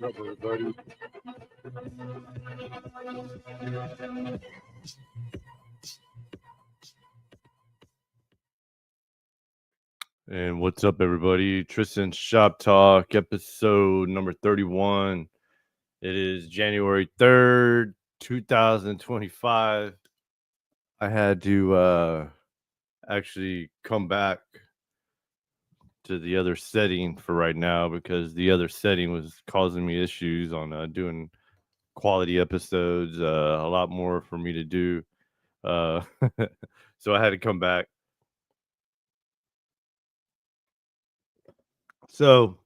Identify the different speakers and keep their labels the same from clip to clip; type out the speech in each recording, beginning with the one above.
Speaker 1: up, everybody? And what's up, everybody? Tristan's Shop Talk, episode number 31. It is January 3rd, 2025. I had to actually come back to the other setting for right now because the other setting was causing me issues on doing quality episodes, a lot more for me to do. So I had to come back. So,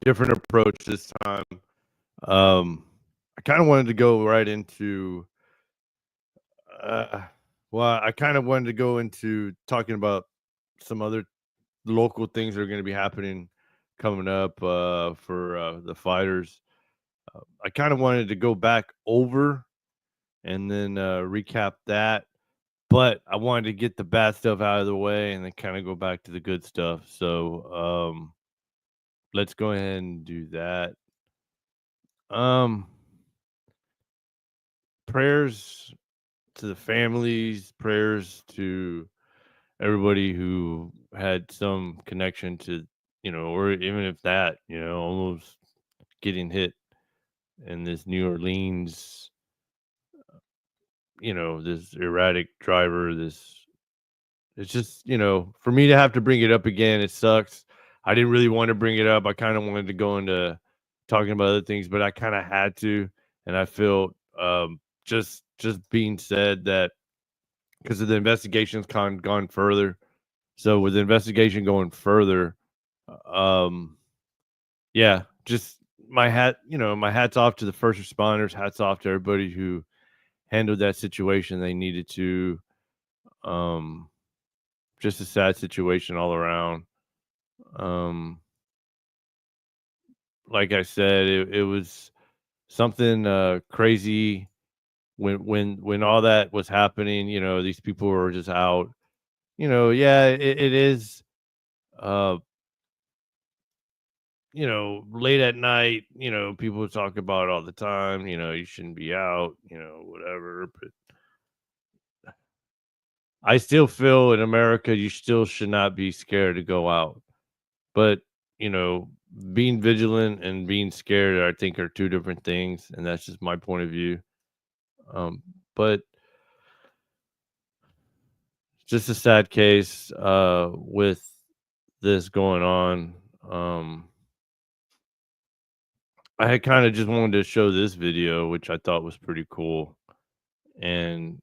Speaker 1: different approach this time. I kind of wanted to go right into, uh, I kind of wanted to go into talking about some other local things that are going to be happening coming up for the fighters. I kind of wanted to go back over and then recap that, but I wanted to get the bad stuff out of the way and then kind of go back to the good stuff. So let's go ahead and do that. Prayers to the families, prayers to everybody who had some connection to, or even if that, almost getting hit in this New Orleans, this erratic driver, it's just, for me to have to bring it up again, it sucks. I didn't really want to bring it up. I kind of wanted to go into talking about other things, but I kind of had to. And I feel just being said that because of the investigation's gone further. So with the investigation going further, yeah, just my hat's off to the first responders, hats off to everybody who handled that situation. They needed to, just a sad situation all around. Like I said, it was something crazy when all that was happening. These people were just out. Yeah, it is. Uh, late at night, people talk about it all the time, you shouldn't be out, whatever. But I still feel in America, you still should not be scared to go out. But, being vigilant and being scared, I think, are two different things. And that's just my point of view. But just a sad case with this going on. I had kind of just wanted to show this video, which I thought was pretty cool. And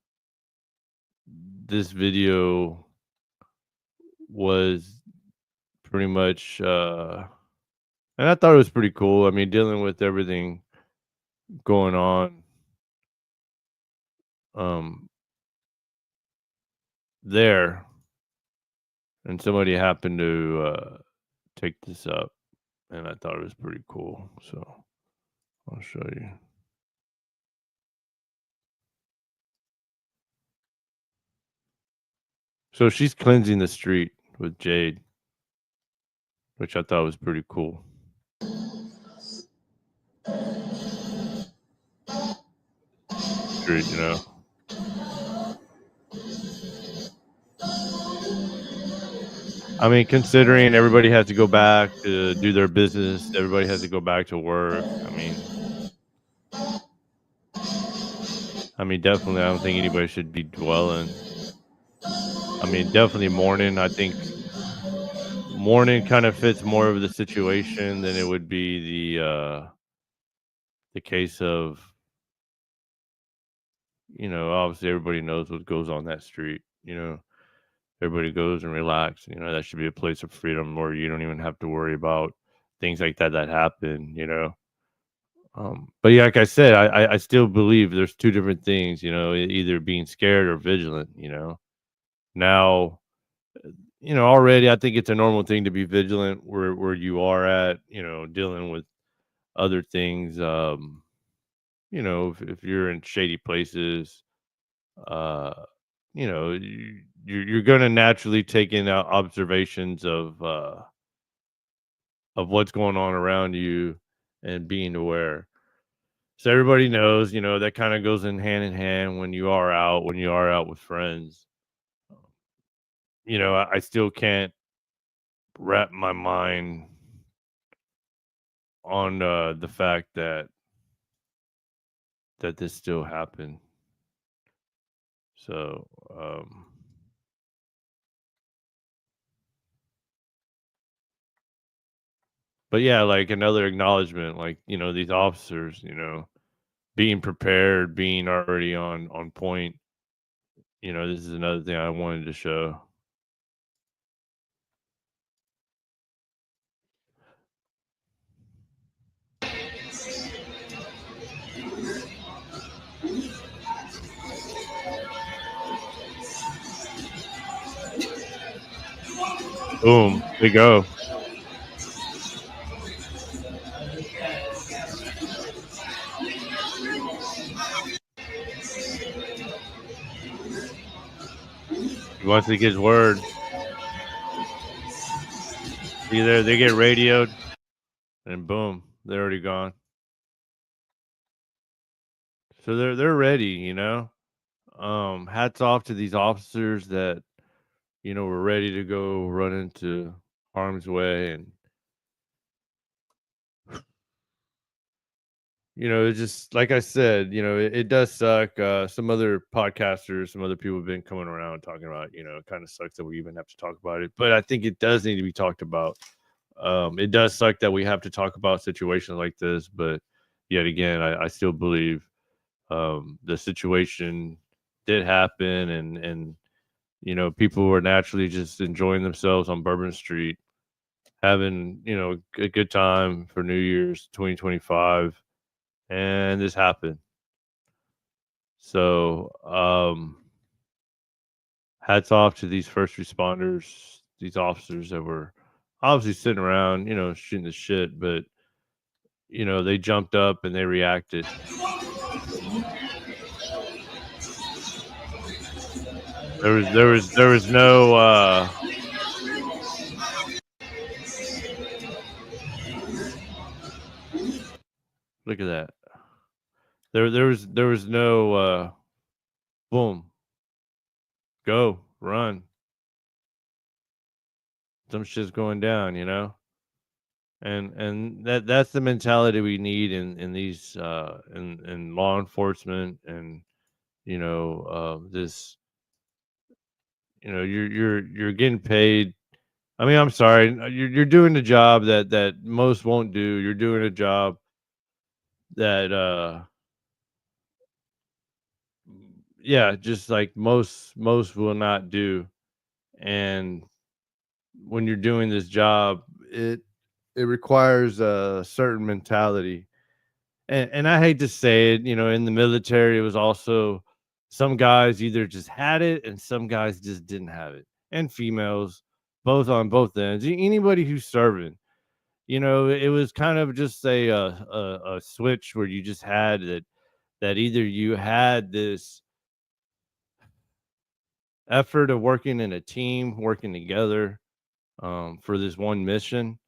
Speaker 1: this video was pretty much, and I thought it was pretty cool. I mean, dealing with everything going on there, and somebody happened to take this up, and I thought it was pretty cool. So I'll show you. So she's cleansing the street with jade, which I thought was pretty cool. Street, I mean, considering everybody has to go back to do their business, everybody has to go back to work. I mean, definitely, I don't think anybody should be dwelling. I mean, definitely mourning. I think mourning kind of fits more of the situation than it would be the case of, obviously everybody knows what goes on that street. Everybody goes and relax. That should be a place of freedom where you don't even have to worry about things like that happen. But yeah, like I said, I still believe there's two different things. Either being scared or vigilant. Now, already I think it's a normal thing to be vigilant where you are at. Dealing with other things. If you're in shady places, uh, you're gonna naturally take in observations of what's going on around you, and being aware. So everybody knows, that kind of goes in hand when you are out with friends. I still can't wrap my mind on the fact that this still happened. So, but yeah, like another acknowledgement, like, these officers, being prepared, being already on point. This is another thing I wanted to show. Boom, they go. Once he gets word, either they get radioed, and boom, they're already gone. So they're ready. Hats off to these officers that were ready to go run into harm's way, and it's just like I said, it does suck. Some other podcasters, some other people have been coming around talking about, it kind of sucks that we even have to talk about it, but I think it does need to be talked about. It does suck that we have to talk about situations like this, but yet again, I still believe the situation did happen, and people were naturally just enjoying themselves on Bourbon Street, having a good time for New Year's 2025, and this happened. So hats off to these first responders, these officers that were obviously sitting around, shooting the shit, but they jumped up and they reacted. There was no look at that. There was no boom, go, run. Some shit's going down, and that's the mentality we need in these in law enforcement, and this, you're getting paid. I mean, I'm sorry, you're doing the job that most won't do. You're doing a job that yeah, just like most will not do. And when you're doing this job, it requires a certain mentality. And I hate to say it, in the military, it was also some guys either just had it and some guys just didn't have it, and females, both on both ends. Anybody who's serving, it was kind of just a switch where you just had that either you had this effort of working in a team, working together for this one mission.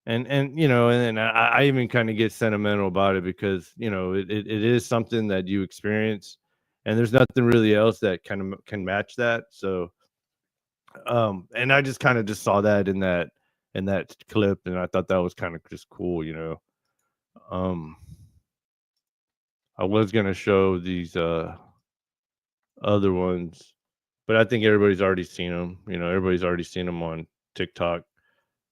Speaker 1: And I even kind of get sentimental about it because it is something that you experience, and there's nothing really else that kind of can match that. So and I just kind of just saw that in that clip, and I thought that was kind of just cool. um I was gonna show these other ones, but I think everybody's already seen them. Everybody's already seen them on TikTok,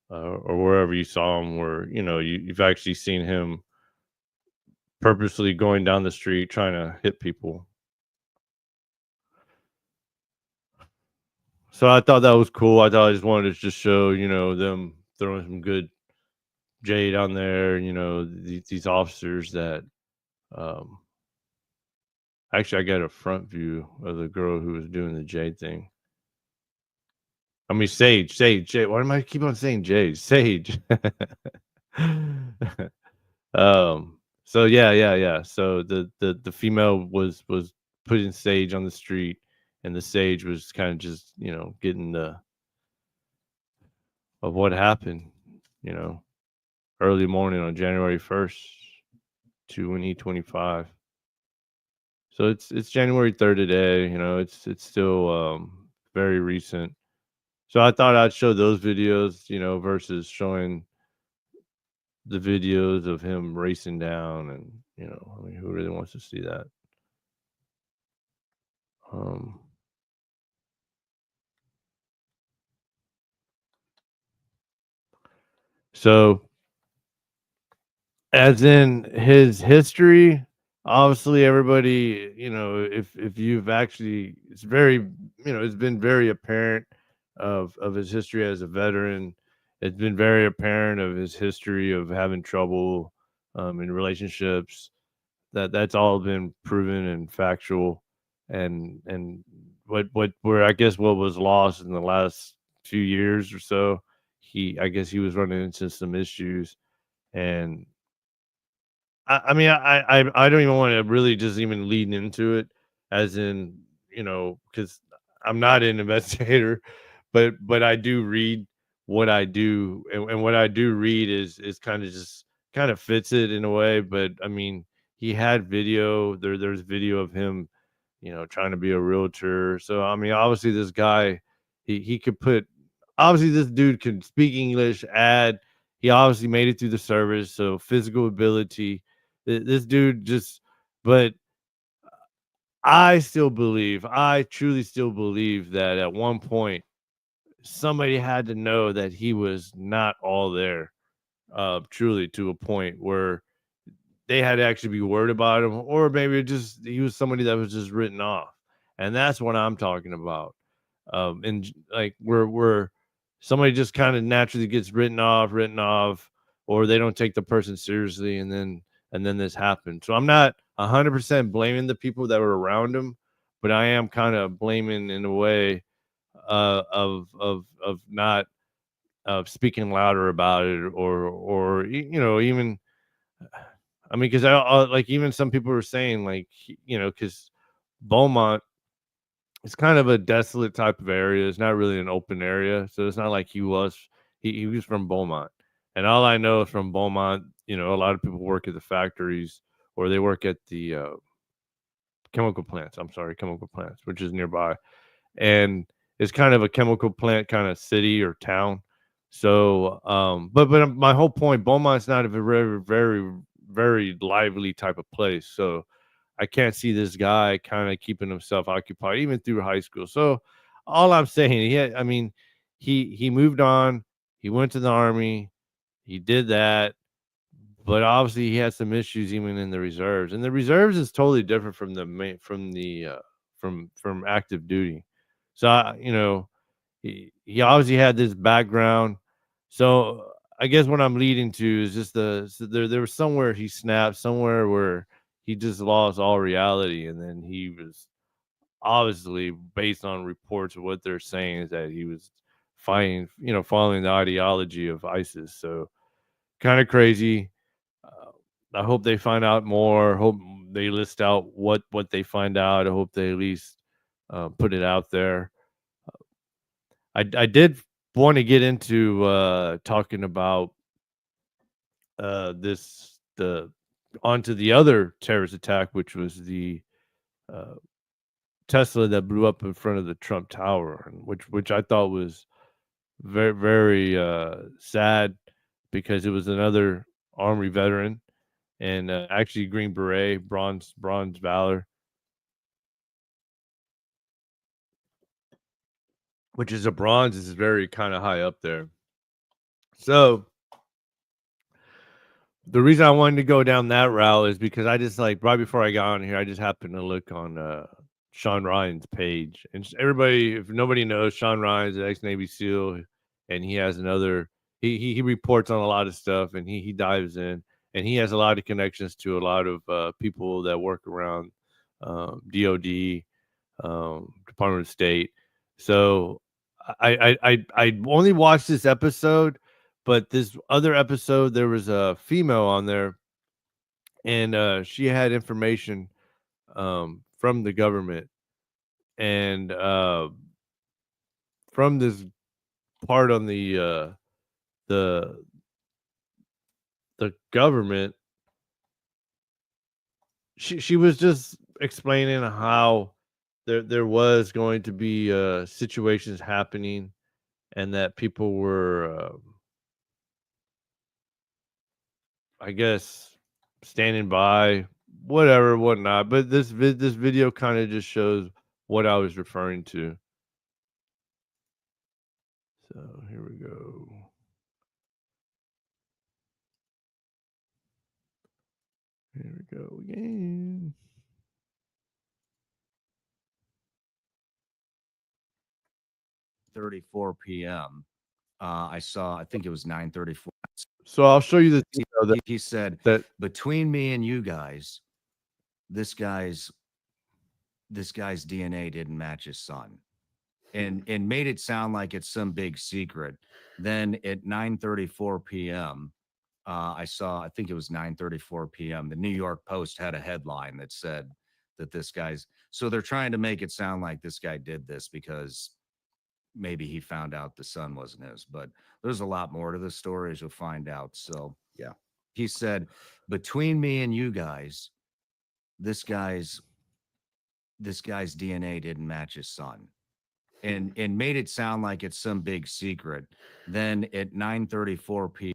Speaker 1: or wherever you saw him, where you've actually seen him purposely going down the street trying to hit people. So I thought that was cool. I thought I just wanted to just show them throwing some good jade on there. These officers that um actually, I got a front view of the girl who was doing the jade thing. I mean, Sage, Jade. Why am I keep on saying Jade? Sage. So yeah. So the female was putting Sage on the street, and the Sage was kind of just getting the of what happened, you know. early morning on January 1st, 2025. So it's January 3rd today. It's still very recent. So I thought I'd show those videos, versus showing the videos of him racing down, and I mean, who really wants to see that? Um, so as in his history, obviously everybody, if you've actually, it's been very apparent of his history as a veteran. It's been very apparent of his history of having trouble in relationships. That's all been proven and factual. And where I guess what was lost in the last few years or so, I guess he was running into some issues. And I mean, I don't even want to really just even lead into it, as in, because I'm not an investigator, but I do read what I do, and what I do read is kind of just kind of fits it in a way. But I mean, he had video. There's video of him, trying to be a realtor. So I mean, obviously this guy, he could put. Obviously, this dude can speak English. He obviously made it through the service, so physical ability. This dude just, but I truly still believe that at one point somebody had to know that he was not all there, truly, to a point where they had to actually be worried about him, or maybe just he was somebody that was just written off, and that's what I'm talking about. Like where somebody just kind of naturally gets written off, or they don't take the person seriously, and then this happened. So I'm not 100% blaming the people that were around him, but I am kind of blaming in a way of not speaking louder about it, or even, I mean, because like even some people were saying, like, because Beaumont, it's kind of a desolate type of area. It's not really an open area, so it's not like he was from Beaumont, and all I know is from Beaumont, a lot of people work at the factories, or they work at the chemical plants. I'm sorry, chemical plants, which is nearby, and it's kind of a chemical plant kind of city or town. So, but my whole point, Beaumont's not a very, very, very lively type of place. So I can't see this guy kind of keeping himself occupied even through high school. So all I'm saying, I mean, he moved on. He went to the army. He did that, but obviously he had some issues even in the reserves. And the reserves is totally different from the main from active duty. So he obviously had this background. So I guess what I'm leading to is just there was somewhere he snapped, somewhere where he just lost all reality, and then he was obviously, based on reports of what they're saying, is that he was fighting, following the ideology of ISIS. So kind of crazy. uh, I hope they find out more. Hope they list out what they find out. I hope they at least put it out there. I did want to get into talking about this the onto the other terrorist attack, which was the uh, Tesla that blew up in front of the Trump Tower, and which I thought was very, very sad, because it was another Army veteran, and actually Green Beret, bronze valor, which is a bronze is very kind of high up there. So the reason I wanted to go down that route is because I just, like, right before I got on here, I just happened to look on Sean Ryan's page, and everybody, if nobody knows, Sean Ryan's an ex Navy SEAL, and he has another. He reports on a lot of stuff, and he dives in, and he has a lot of connections to a lot of people that work around DoD, Department of State. So I only watched this episode, but this other episode there was a female on there, and she had information from the government, and from this part on the the government, she was just explaining how there was going to be situations happening, and that people were, I guess, standing by, whatever, whatnot. But this video kind of just shows what I was referring to. So here we go. Here we go again.
Speaker 2: .34 p.m. I think it was 9:34.
Speaker 1: So I'll show you the email
Speaker 2: He said,
Speaker 1: that
Speaker 2: between me and you guys, this guy's DNA didn't match his son. And made it sound like it's some big secret. Then at 9:34 p.m., I think it was 9:34 p.m. The New York Post had a headline that said that so they're trying to make it sound like this guy did this because maybe he found out the son wasn't his, but there's a lot more to the story, as you'll find out. So
Speaker 3: Yeah.
Speaker 2: he said, between me and you guys, this guy's DNA didn't match his son. And made it sound like it's some big secret. Then at 9:34 p.m.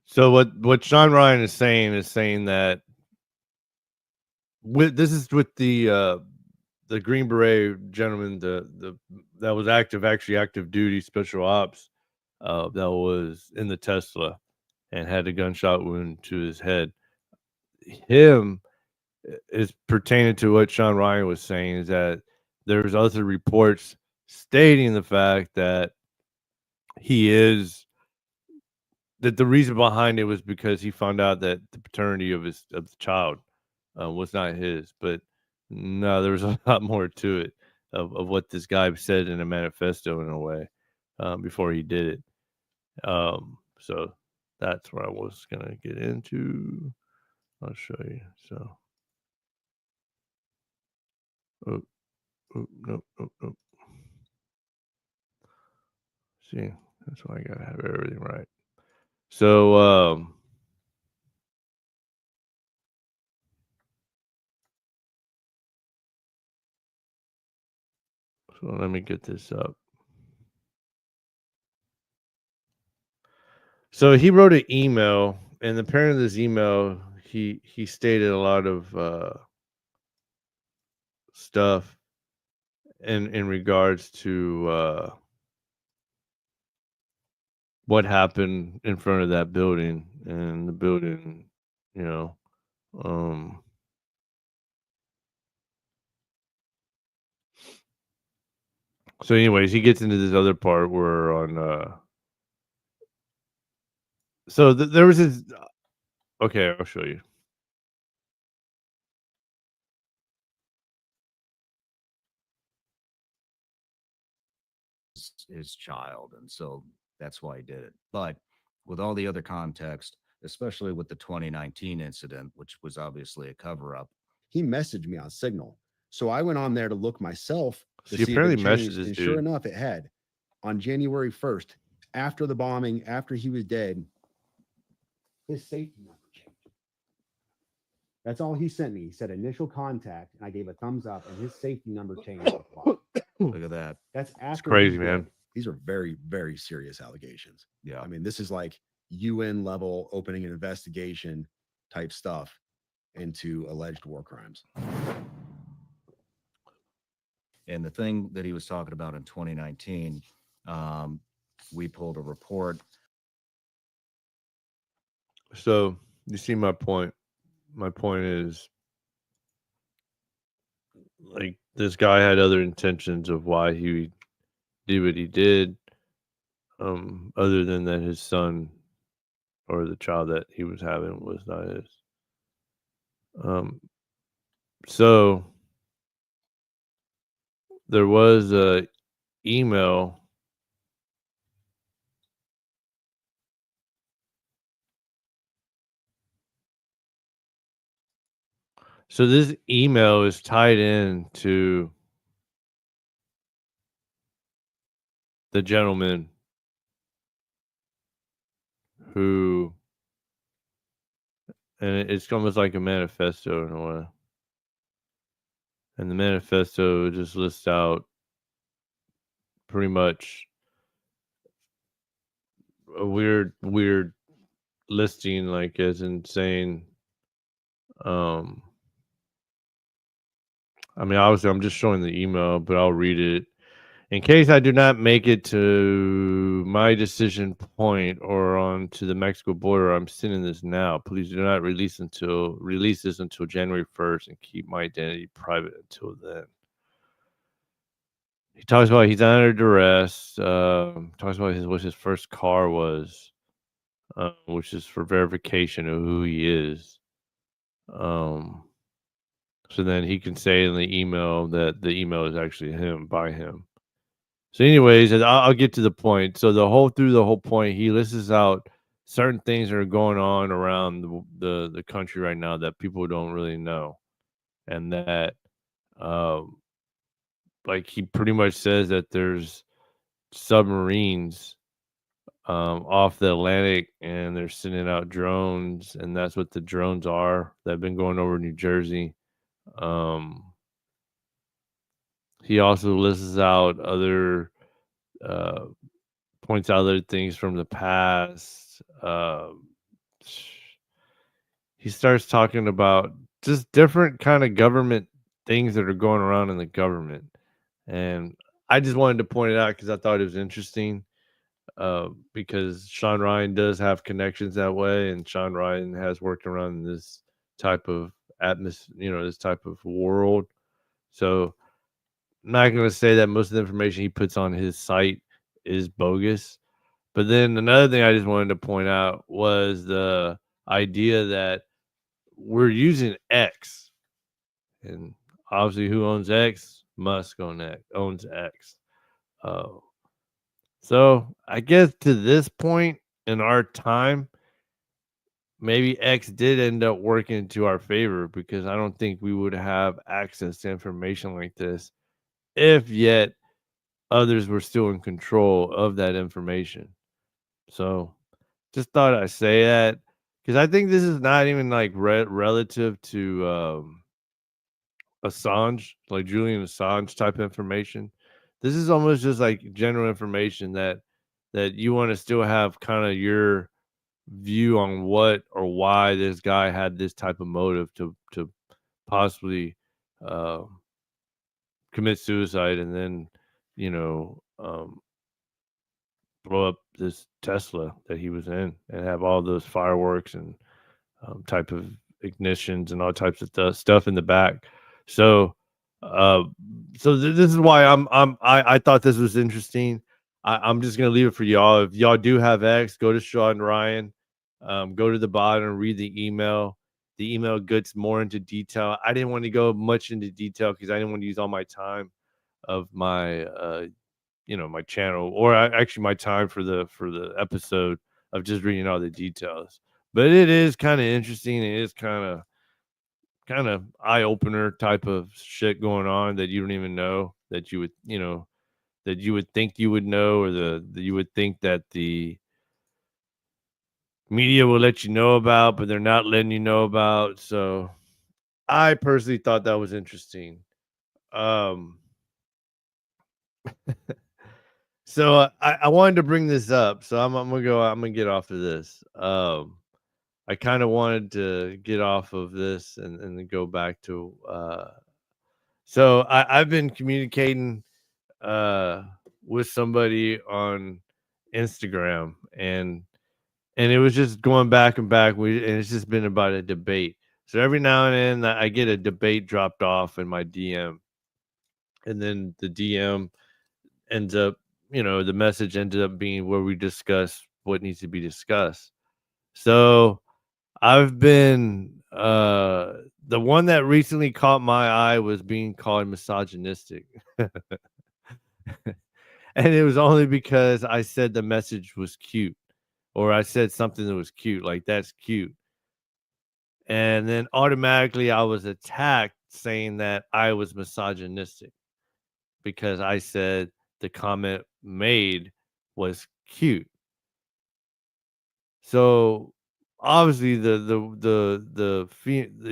Speaker 1: So what Sean Ryan is saying that this is with the Green Beret gentleman, the that was active duty special ops, that was in the Tesla and had a gunshot wound to his head. Him is pertaining to what Sean Ryan was saying, is that there's other reports stating the fact that the reason behind it was because he found out that the paternity of the child was not his. But no, there was a lot more to it of what this guy said in a manifesto, in a way, before he did it. So that's what I was gonna get into. I'll show you. So, nope. See, that's why I gotta have everything right. So, so let me get this up. So he wrote an email, and apparently this email, he stated a lot of stuff in regards to what happened in front of that building, and the building, you know, so anyways, he gets into this other part where so there was this. Okay, I'll show you.
Speaker 2: his child. And so that's why he did it. But with all the other context, especially with the 2019 incident, which was obviously a cover up,
Speaker 3: He messaged me on Signal. So I went on there to look myself to
Speaker 1: He
Speaker 3: see if
Speaker 1: apparently
Speaker 3: it
Speaker 1: messaged
Speaker 3: changed.
Speaker 1: this
Speaker 3: And sure
Speaker 1: dude.
Speaker 3: enough, it had. On January 1st, after the bombing, after he was dead, his safety number changed. That's all he sent me. He said initial contact, and I gave a thumbs up, and his safety number changed.
Speaker 2: look at that.
Speaker 3: That's after
Speaker 1: It's crazy,
Speaker 3: he's dead.
Speaker 1: man.
Speaker 3: These are very, very serious allegations.
Speaker 2: Yeah.
Speaker 3: I mean, this is like UN level opening an investigation type stuff into alleged war crimes.
Speaker 2: And the thing that he was talking about in 2019, we pulled a report.
Speaker 1: So you see my point. My point is, like, this guy had other intentions of why he did what he did, other than that his son or the child that he was having was not his. So there was a email. So this email is tied in to the gentleman who and it's almost like a manifesto in a way. And the manifesto just lists out pretty much a weird listing, like as in saying, um, I mean, obviously, I'm just showing the email, but I'll read it. In case I do not make it to my decision point or on to the Mexico border, I'm sending this now. Please do not release this until January 1st and keep my identity private until then. He talks about he's under duress. Talks about what his first car was, which is for verification of who he is. So then he can say in the email that the email is actually him by him. So, anyways, I'll get to the point. So through the whole point, he lists out certain things that are going on around the country right now that people don't really know, and that, like he pretty much says that there's submarines off the Atlantic, and they're sending out drones, and that's what the drones are that have been going over New Jersey. He also lists out other. Points out other things from the past. He starts talking about just different kind of government things that are going around in the government, and I just wanted to point it out because I thought it was interesting. Because Sean Ryan does have connections that way, and Sean Ryan has worked around this type of atmosphere, this type of world. So I'm not going to say that most of the information he puts on his site is bogus. But then another thing I just wanted to point out was the idea that we're using X. And obviously, who owns X? Musk owns X. So I guess to this point in our time, maybe X did end up working to our favor, because I don't think we would have access to information like this if yet others were still in control of that information. So just thought I'd say that, because I think this is not even like relative to Assange, like Julian Assange type information. This is almost just like general information that you want to still have kind of your view on what or why this guy had this type of motive to possibly uh, commit suicide, and then you know blow up this Tesla that he was in and have all those fireworks and type of ignitions and all types of stuff in the back. So, uh, this is why I thought this was interesting. I'm just gonna leave it for y'all. If y'all do have X, go to Sean Ryan, go to the bottom and read the email. The email gets more into detail. I didn't want to go much into detail because I didn't want to use all my time of my my channel, or actually my time for the episode of just reading all the details. But it is kind of interesting. It is kind of eye opener type of shit going on that you don't even know that you would that you would think you would know, or you would think that the media will let you know about, but they're not letting you know about. So I personally thought that was interesting. So I wanted to bring this up. So I'm gonna get off of this. I kind of wanted to get off of this and then go back to so I've been communicating with somebody on Instagram, and it was just going back and back. And it's just been about a debate. So every now and then I get a debate dropped off in my DM, and then the DM ends up, the message ended up being where we discuss what needs to be discussed. So I've been the one that recently caught my eye was being called misogynistic. And it was only because I said the message was cute, or I said something that was cute, like that's cute. And then automatically I was attacked saying that I was misogynistic because I said the comment made was cute. So obviously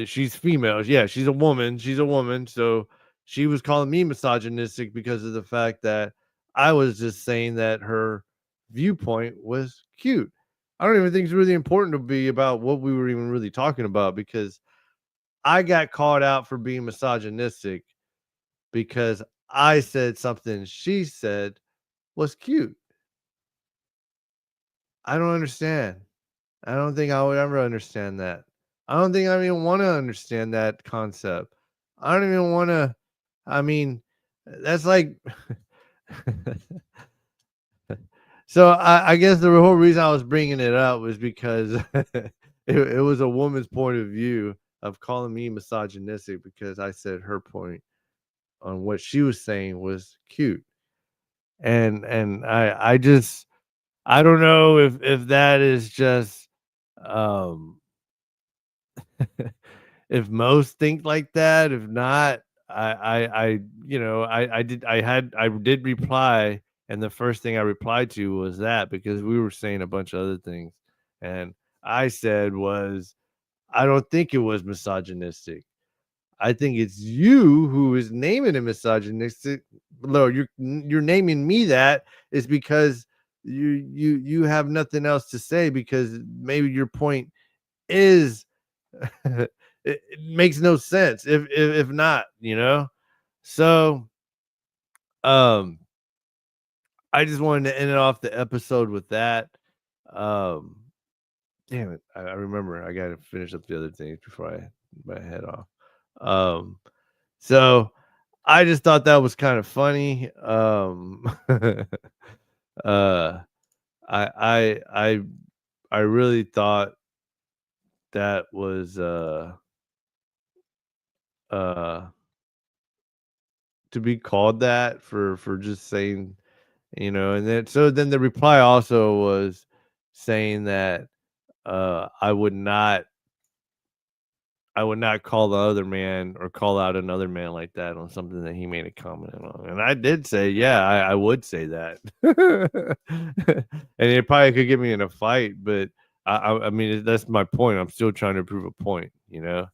Speaker 1: she's female. Yeah, she's a woman. She's a woman. So she was calling me misogynistic because of the fact that I was just saying that her viewpoint was cute. I don't even think it's really important to be about what we were even really talking about, because I got called out for being misogynistic because I said something she said was cute. I don't understand. I don't think I would ever understand that. I don't think I even want to understand that concept. I don't even want to. I mean, that's like. So I guess the whole reason I was bringing it up was because it was a woman's point of view of calling me misogynistic because I said her point on what she was saying was cute, and I just I don't know if that is just um if most think like that. If not, I you know, I did reply, and the first thing I replied to was that, because we were saying a bunch of other things, and I said was, I don't think it was misogynistic. I think it's you who is naming it misogynistic. No, you're naming me that is because you have nothing else to say, because maybe your point is it makes no sense if not, you know. So um I just wanted to end it off the episode with that. um Damn it, I remember I gotta finish up the other things before I head off. So I just thought that was kind of funny. uh I I I I really thought that was uh to be called that for just saying, and then the reply also was saying that I would not call the other man or call out another man like that on something that he made a comment on. And I did say, yeah, I would say that. And it probably could get me in a fight, but I mean, that's my point. I'm still trying to prove a point, you know?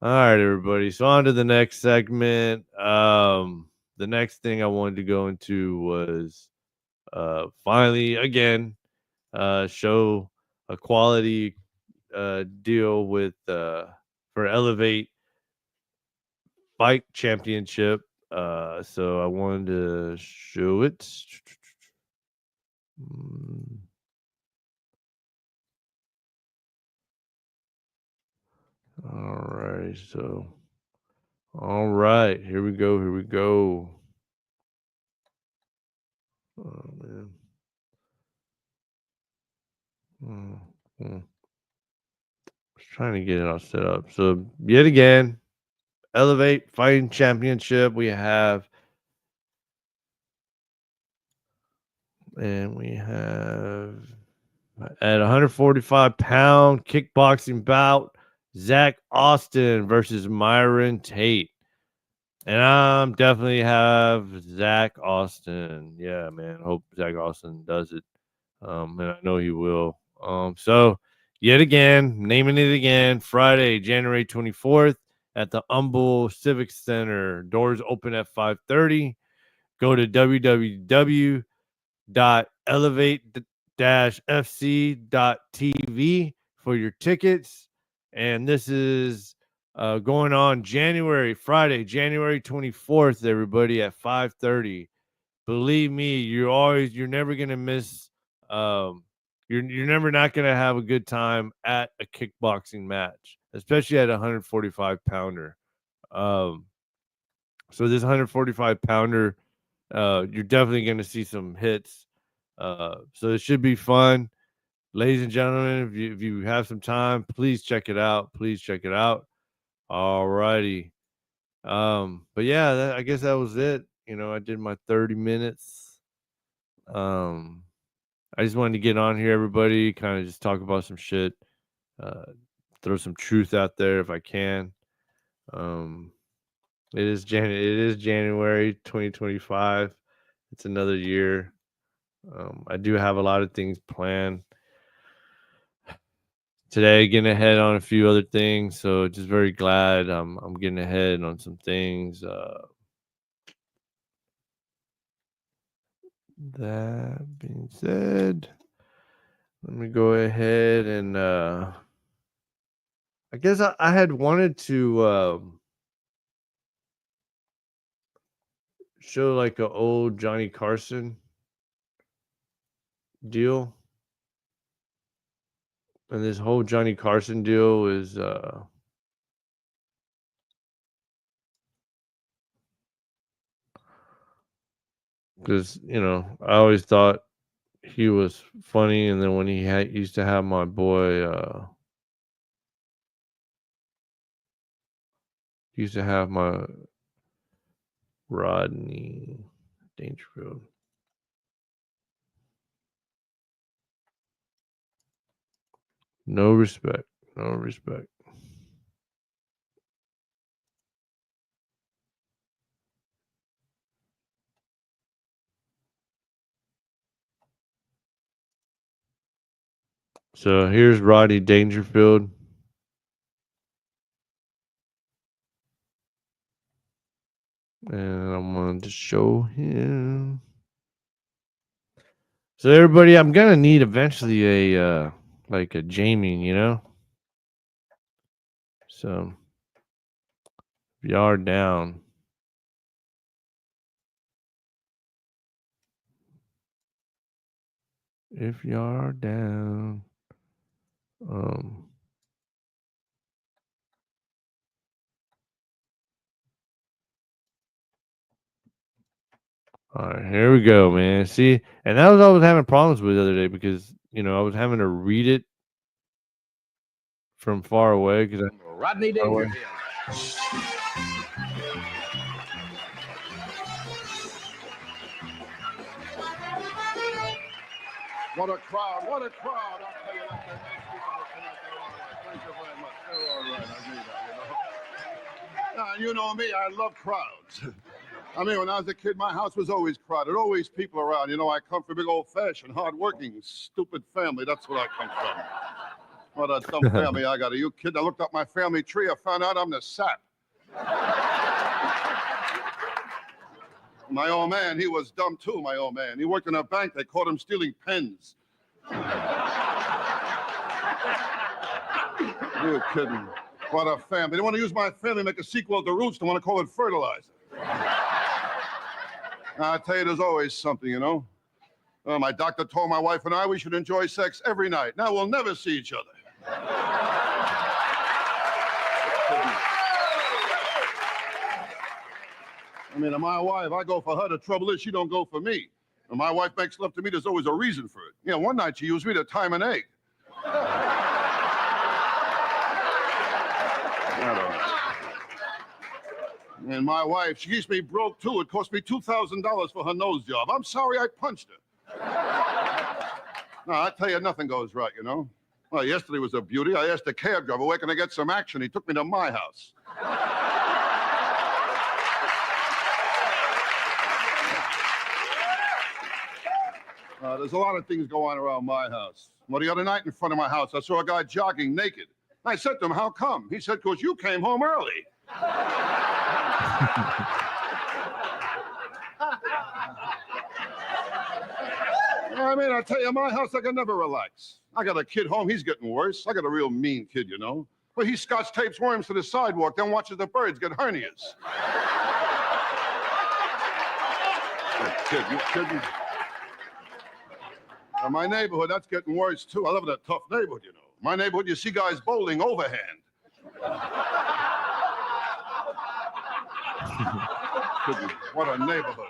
Speaker 1: All right, everybody. So on to the next segment. The next thing I wanted to go into was finally again show a quality deal with for Elevate Bike Championship. So I wanted to show it. All right, so all right, here we go. Here we go. Oh man. Was trying to get it all set up. So yet again, Elevate Fighting Championship. We have at 145-pound kickboxing bout, Zach Austin versus Myron Tate. And I'm definitely have Zach Austin. Yeah, man. Hope Zach Austin does it. And I know he will. So yet again, naming it again, Friday, January 24th at the Humble Civic Center. Doors open at 5:30. Go to www.elevate-fc.tv for your tickets. And this is going on Friday, January 24th, everybody, at 5:30. Believe me, you're never gonna miss. You're never not gonna have a good time at a kickboxing match, especially at a 145 pounder. So this 145 pounder, you're definitely gonna see some hits. So it should be fun, ladies and gentlemen. If you have some time, please check it out. Please check it out. All righty. But yeah, I guess that was it. I did my 30 minutes. I just wanted to get on here, everybody, kind of just talk about some shit, throw some truth out there if I can. It is January 2025. It's another year. I do have a lot of things planned. today, getting ahead on a few other things. So just very glad I'm getting ahead on some things. That being said, let me go ahead and I guess I had wanted to show like an old Johnny Carson deal. And this whole Johnny Carson deal is because I always thought he was funny, and then when he used to have my boy used to have my Rodney Dangerfield. No respect. No respect. So here's Rodney Dangerfield. And I'm going to show him. So everybody, I'm going to need eventually a like a Jamie, So if y'all are down. If y'all are down. All right, here we go, man. See, and that was what I was having problems with the other day because I was having to read it from far away because
Speaker 4: Rodney Dangerfield. What a crowd! What a crowd! I'll tell you that. Thank you very much. They're all right. I knew that. Now, you know me. I love crowds. I mean, when I was a kid, my house was always crowded. Always people around. I come from a big old-fashioned, hard-working, stupid family. That's what I come from. What a dumb family I got. Are you kidding? I looked up my family tree. I found out I'm the sap. My old man, he was dumb too, my old man. He worked in a bank. They caught him stealing pens. You're kidding. What a family. They want to use my family to make a sequel to Roots. They want to call it Fertilizer. I tell you, there's always something, my doctor told my wife and I we should enjoy sex every night. Now we'll never see each other. I mean, my wife, I go for her. The trouble is she don't go for me. When my wife makes love to me, there's always a reason for it. One night she used me to time an egg. And my wife, she keeps me broke too. It cost me $2,000 for her nose job. I'm sorry I punched her. No, I tell you, nothing goes right, Well, yesterday was a beauty. I asked the cab driver, where can I get some action? He took me to my house. There's a lot of things go on around my house. Well, the other night in front of my house, I saw a guy jogging naked. I said to him, how come? He said, because you came home early. I mean, I tell you, my house, I can never relax. I got a kid home. He's getting worse. I got a real mean kid, But he scotch tapes worms to the sidewalk, then watches the birds get hernias. Kid, you kidding? My neighborhood, that's getting worse, too. I live in a tough neighborhood, My neighborhood, you see guys bowling overhand. What a neighborhood.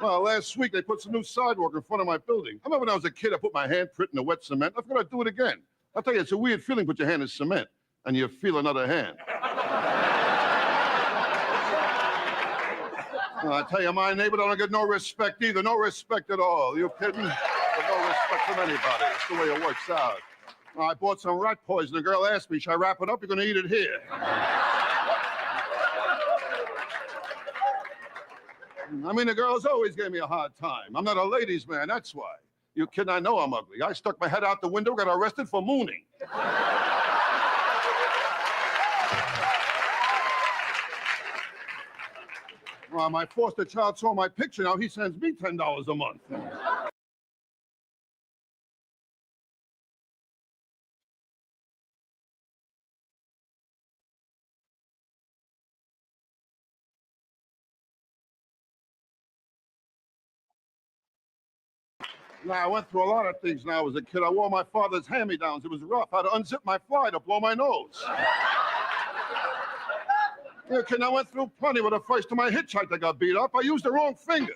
Speaker 4: Well, last week they put some new sidewalk in front of my building. I remember when I was a kid, I put my handprint in the wet cement. I forgot to do it again. I'll tell you, it's a weird feeling, put your hand in cement, and you feel another hand. I tell you, my neighbor don't get no respect either. No respect at all. You kidding? No respect from anybody. It's the way it works out. I bought some rat poison. The girl asked me, should I wrap it up? You're going to eat it here. I mean, the girls always gave me a hard time. I'm not a ladies' man, that's why. You kidding? I know I'm ugly. I stuck my head out the window, got arrested for mooning. Well, my foster child saw my picture. Now he sends me $10 a month. Now, I went through a lot of things when I was a kid. I wore my father's hand-me-downs. It was rough. I had to unzip my fly to blow my nose. Yeah, kid, I went through plenty. With the first time I hitchhiked, I got beat up. I used the wrong finger.